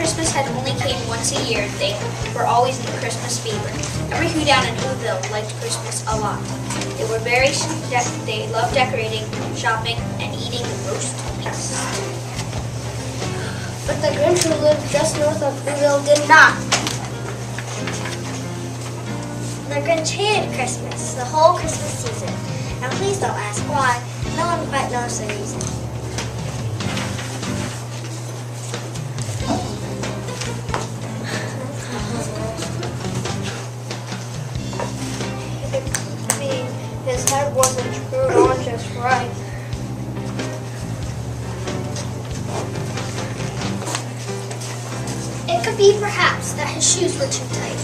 Christmas had only came once a year, they were always in the Christmas fever. Every who down in Whoville liked Christmas a lot. They loved decorating, shopping, and eating roast beef. But the Grinch who lived just north of Whoville did not. The Grinch hated Christmas, the whole Christmas season. And please don't ask why. No one quite knows the reason. His head wasn't screwed on just right. It could be perhaps that his shoes were too tight.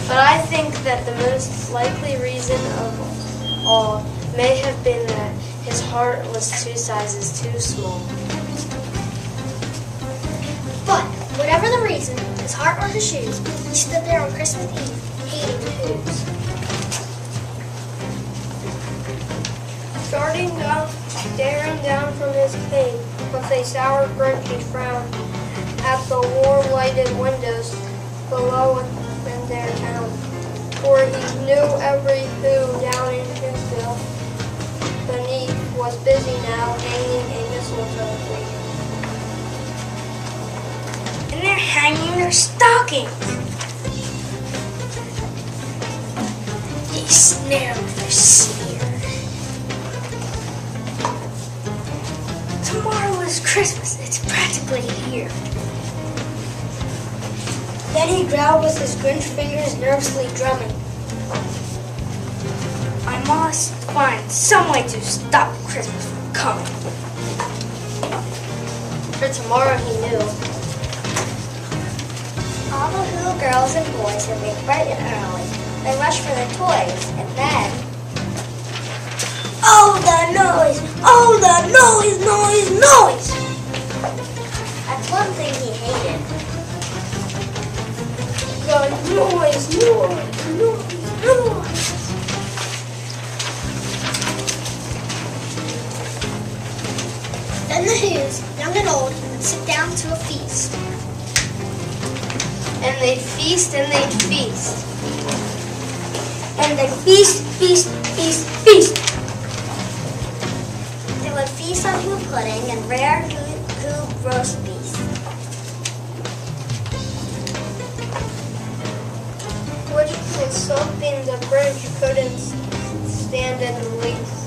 But I think that the most likely reason of all may have been that his heart was 2 sizes too small. But whatever the reason, his heart or his shoes, he stood there on Christmas Eve, hating the Who's. Staring down from his cave with a sour, grinchy frown at the warm lighted windows below in their town. For he knew every Who down in Whoville beneath was busy now hanging a mistletoe tree. And they're hanging their stockings. They snare with their sneer. Tomorrow is Christmas. It's practically here. Then he growled with his Grinch fingers nervously drumming. I must find some way to stop Christmas from coming. For tomorrow he knew. All the Who girls and boys would wake bright and early. They rushed for their toys, and then... Oh, the noise! Oh, the noise, noise, noise! That's one thing he hated. The noise, noise, noise, noise. Then the Who's, young and old, would sit down to a feast. And they'd feast and they'd feast. And they'd feast, feast, feast, feast. They would feast on Who pudding and rare Who roast beef. Which was something the Grinch couldn't stand in the least.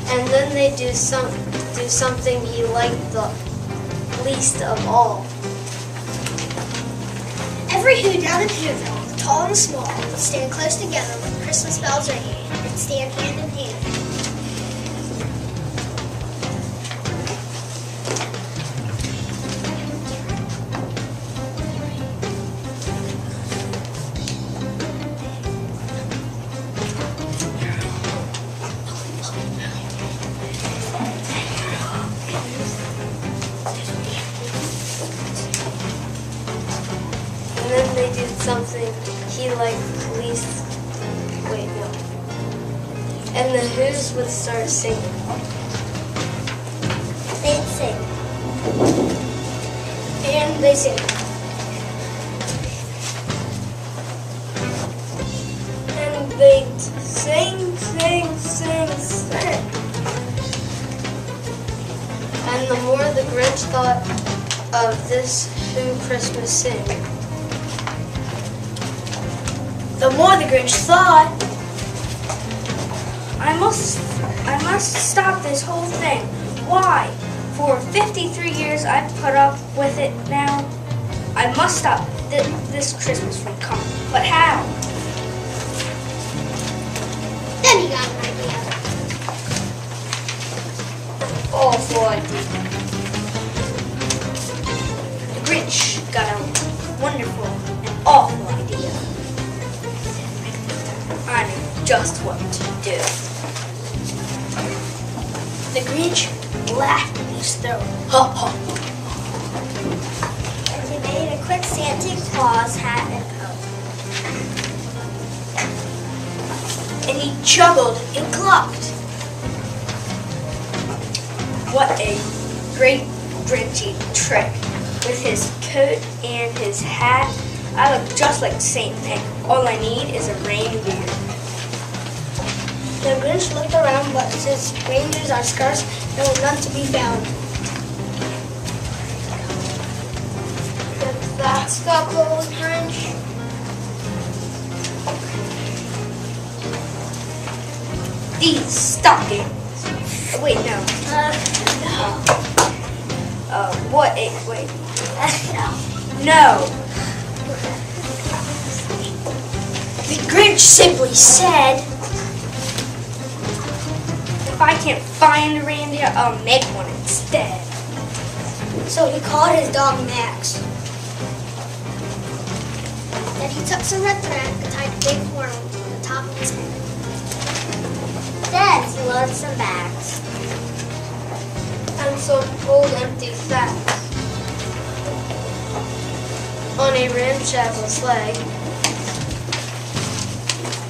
And then they do something he liked the least of all. Every Who down in Whoville, tall and small, would stand close together with Christmas bells ringing and stand hand in hand. And then they did something he liked least. Wait, no. And the Who's would start singing. They'd sing. And they sing. And they'd sing, sing, sing, sing. And the more the Grinch thought of this Who Christmas sing, The more the Grinch thought, I must stop this whole thing. Why? For 53 years I've put up with it now. I must stop this Christmas from coming. But how? Then he got an idea. awful idea. The Grinch got a wonderful and awful idea. I knew just what to do. The Grinch laughed in his throat. Ha ha. And he made a quick Santa Claus hat and coat. And he juggled and clucked. What a great Grinchy trick. With his coat and his hat, I look just like Saint Nick. All I need is a reindeer. The Grinch looked around, but since reindeers are scarce, there were none to be found. If that's the old Grinch. These stockings. Wait, no. Wait. No. The Grinch simply said, if I can't find a reindeer, I'll make one instead. So he called his dog Max. Then he took some red thread and tied a big horn to the top of his head. Then he loaded some bags. And some old empty sacks on a ramshackle sleigh.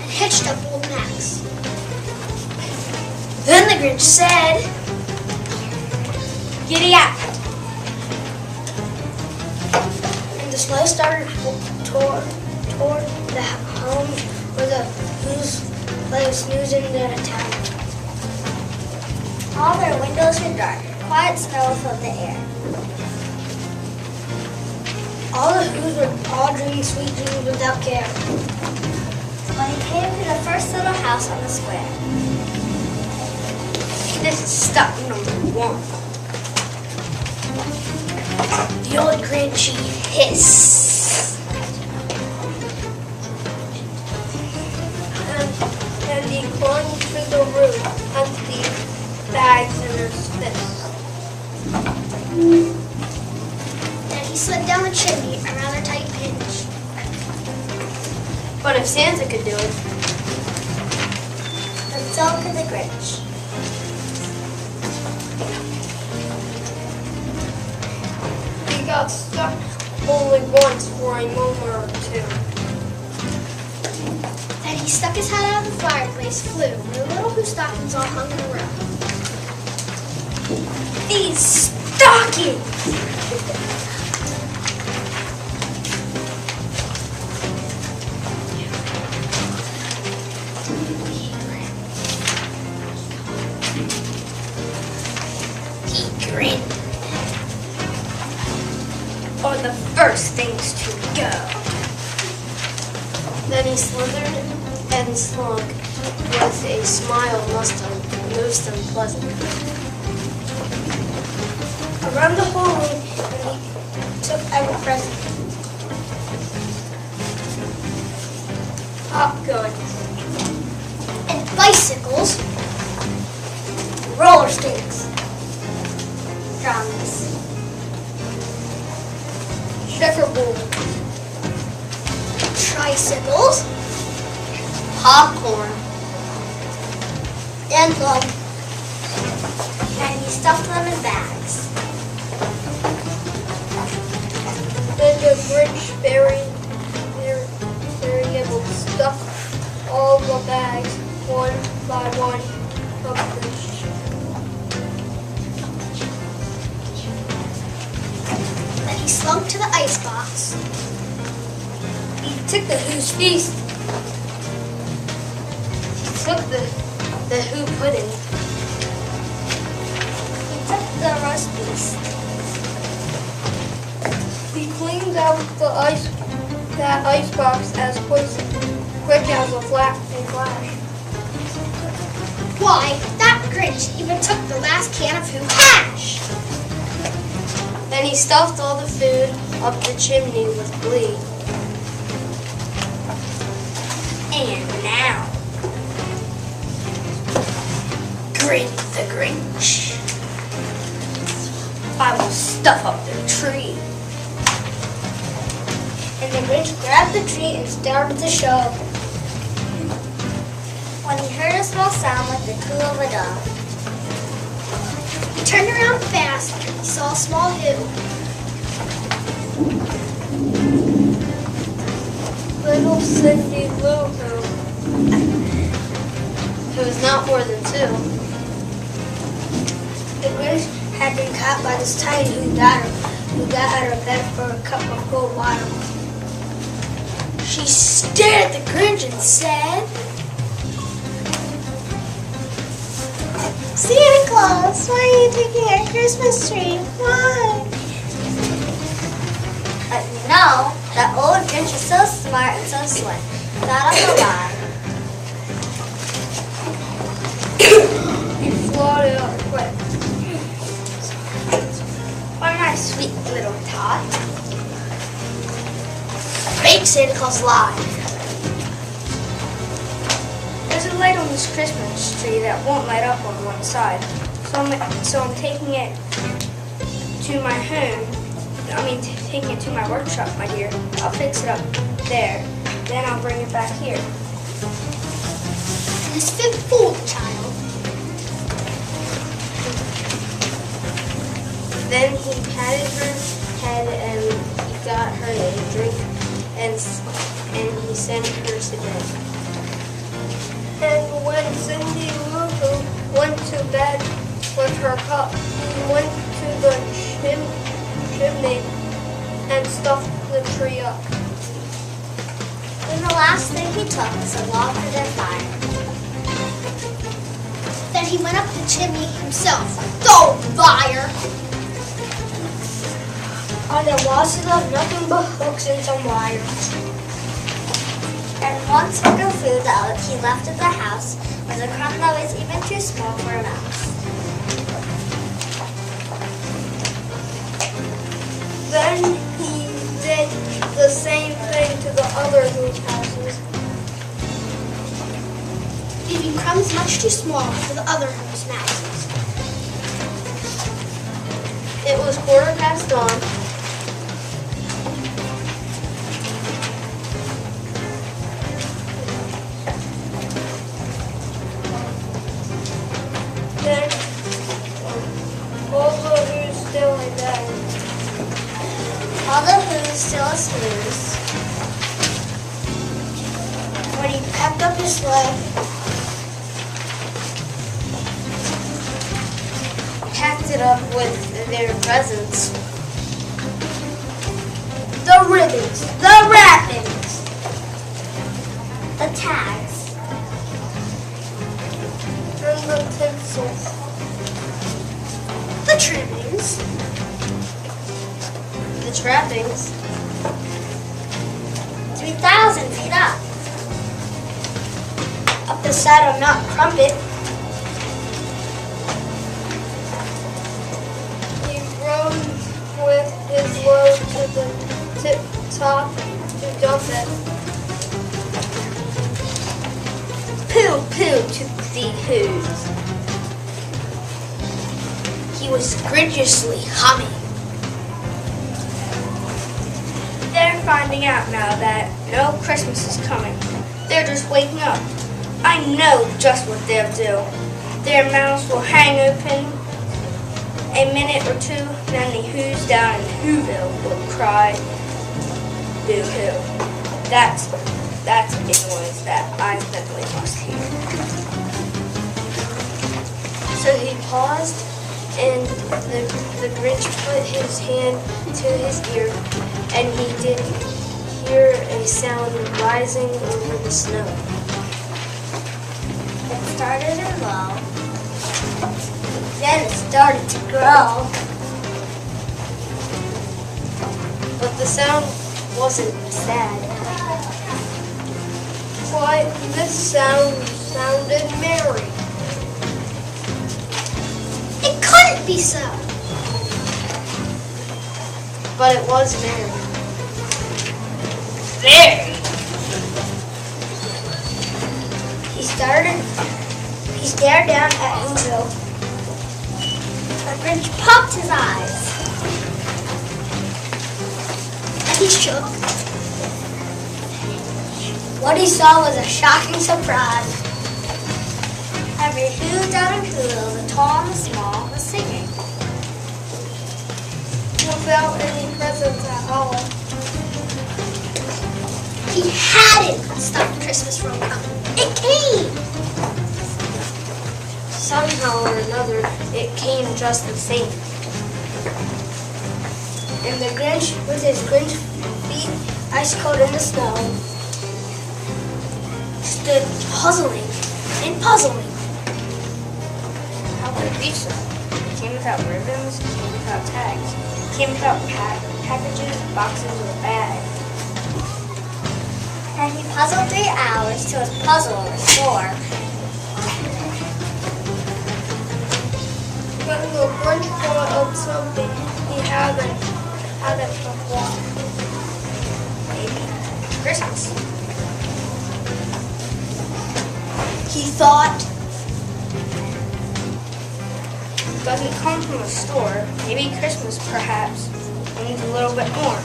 And hitched up old Max. Then the Grinch said, giddy up. And the sleigh started toward the home where the Who's lay snoozing their town. All their windows were dark. Quiet snow filled the air. All the Who's were all dreaming sweet dreams without care. When he came to the first little house on the square. This is stop number 1. The old Grinchy hiss. And he clung to the roof, empty bags in his fists. Then he slid down the chimney, a rather tight pinch. But if Santa could do it, And so could the Grinch. he got stuck only once for a moment or two. Then he stuck his head out of the fireplace, flew, and the little Who stockings all hung in a row. These stockings! He grinned. Are the first things to go. Then he slithered and slunk with a smile most unpleasant. Around the whole room, and he took every present. Popgun, And bicycles, roller skates, drums, checkerboard, tricycles, popcorn, and gum. And he stuffed them in bags. then the Grinch variable stuffed all the bags one by one up the Then he slunk to the icebox. He took the Who's feast. He took the Who pudding. He took the roast beef. He cleaned out that icebox as quick as a flash. Why, that Grinch even took the last can of Who hash. Then he stuffed all the food up the chimney with glee. And now, grin the Grinch. I will stuff up the tree. And the Grinch grabbed the tree and started to shove. When he heard a small sound like the coo of a dove, he turned around fast and he saw a small Who. Little Cindy Lou who is not more than 2. The Grinch had been caught by this tiny who got out of bed for a cup of cold water. She stared at the Grinch and said, Santa Claus, why are you taking our Christmas tree? Why? No, that old Grinch is so smart and so slick. That'll go by. He floated up quick. What a nice, sweet little tot. "Fake Santa Claus lied." There's a light on this Christmas tree that won't light up on one side. So I'm taking it to my home. Taking it to my workshop, my dear. I'll fix it up there. Then I'll bring it back here. This fit fool child. Then he patted her head and he got her a drink and he sent her to bed. And when Cindy Lou Who went to bed with her cup, he went to the chimney and stuffed the tree up. And the last thing he took was a log for their fire. Then he went up the chimney himself. Go, liar! On the walls he left nothing but hooks and some wire. And one stick of food that he left at the house was a crumb that was even too small for a mouse. Then he did the same thing to the other Who's houses. Leaving crumbs much too small for the other Who's mouses. It was 1:15. Then all the Who's still in bed. All the Who's still a snooze. When he packed up his sleigh, Packed it up with their presents. the ribbons, the wrappings, The tags. And the tinsel. The trimmings. The trappings. 3,000 feet up. up the side of Mount Crumpet, He rode with his load to the tip top to dump it. Pooh, pooh to the Who's. he was grinchiously humming. They're finding out now that no Christmas is coming. They're just waking up. I know just what they'll do. Their mouths will hang open a minute or two, then the Who's down in Whoville will cry boo-hoo. That's a noise that I definitely must hear. So he paused, and the Grinch put his hand to his ear, and he did hear a sound rising over the snow. It started in low. Then it started to grow. But the sound wasn't sad. Why, this sounded merry. It couldn't be so. But it was merry. He stared down at Whoville. The Grinch popped his eyes. And he shook. What he saw was a shocking surprise. Every Who down in Whoville, the tall and the small, was singing. Without any presents at all. He hadn't stopped Christmas from coming. It came. somehow or another, it came just the same. And the Grinch, with his Grinch feet ice cold in the snow, stood puzzling and puzzling. How could it be so? It came without ribbons, it came without tags, it came without packages, boxes, or bags. And he puzzled 3 hours till his puzzle was sore. When the Grinch thought of something he hadn't before. Maybe Christmas. He thought, Doesn't come from a store. Maybe Christmas, perhaps, means a little bit more.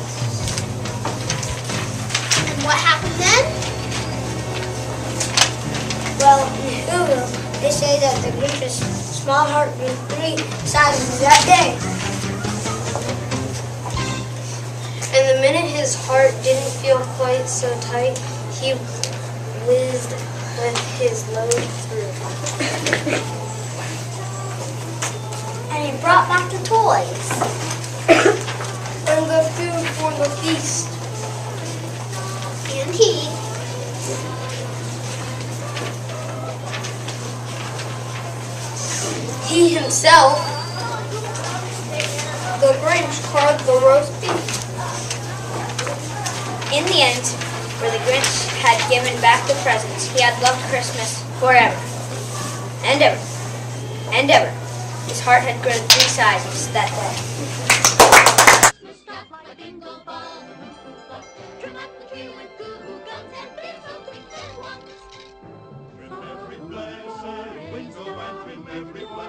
And what happened then? well, in Whoville, they say that the Grinch's small heart grew 3 sizes that day. And the minute his heart didn't feel quite so tight, he whizzed with his load through. And he brought back the toys. And the food for the feast. And He himself, the Grinch, carved the roast beef. In the end, where the Grinch had given back the presents, he had loved Christmas forever and ever and ever. His heart had grown 3 sizes that day. Trim every place, twinkle and trim every place.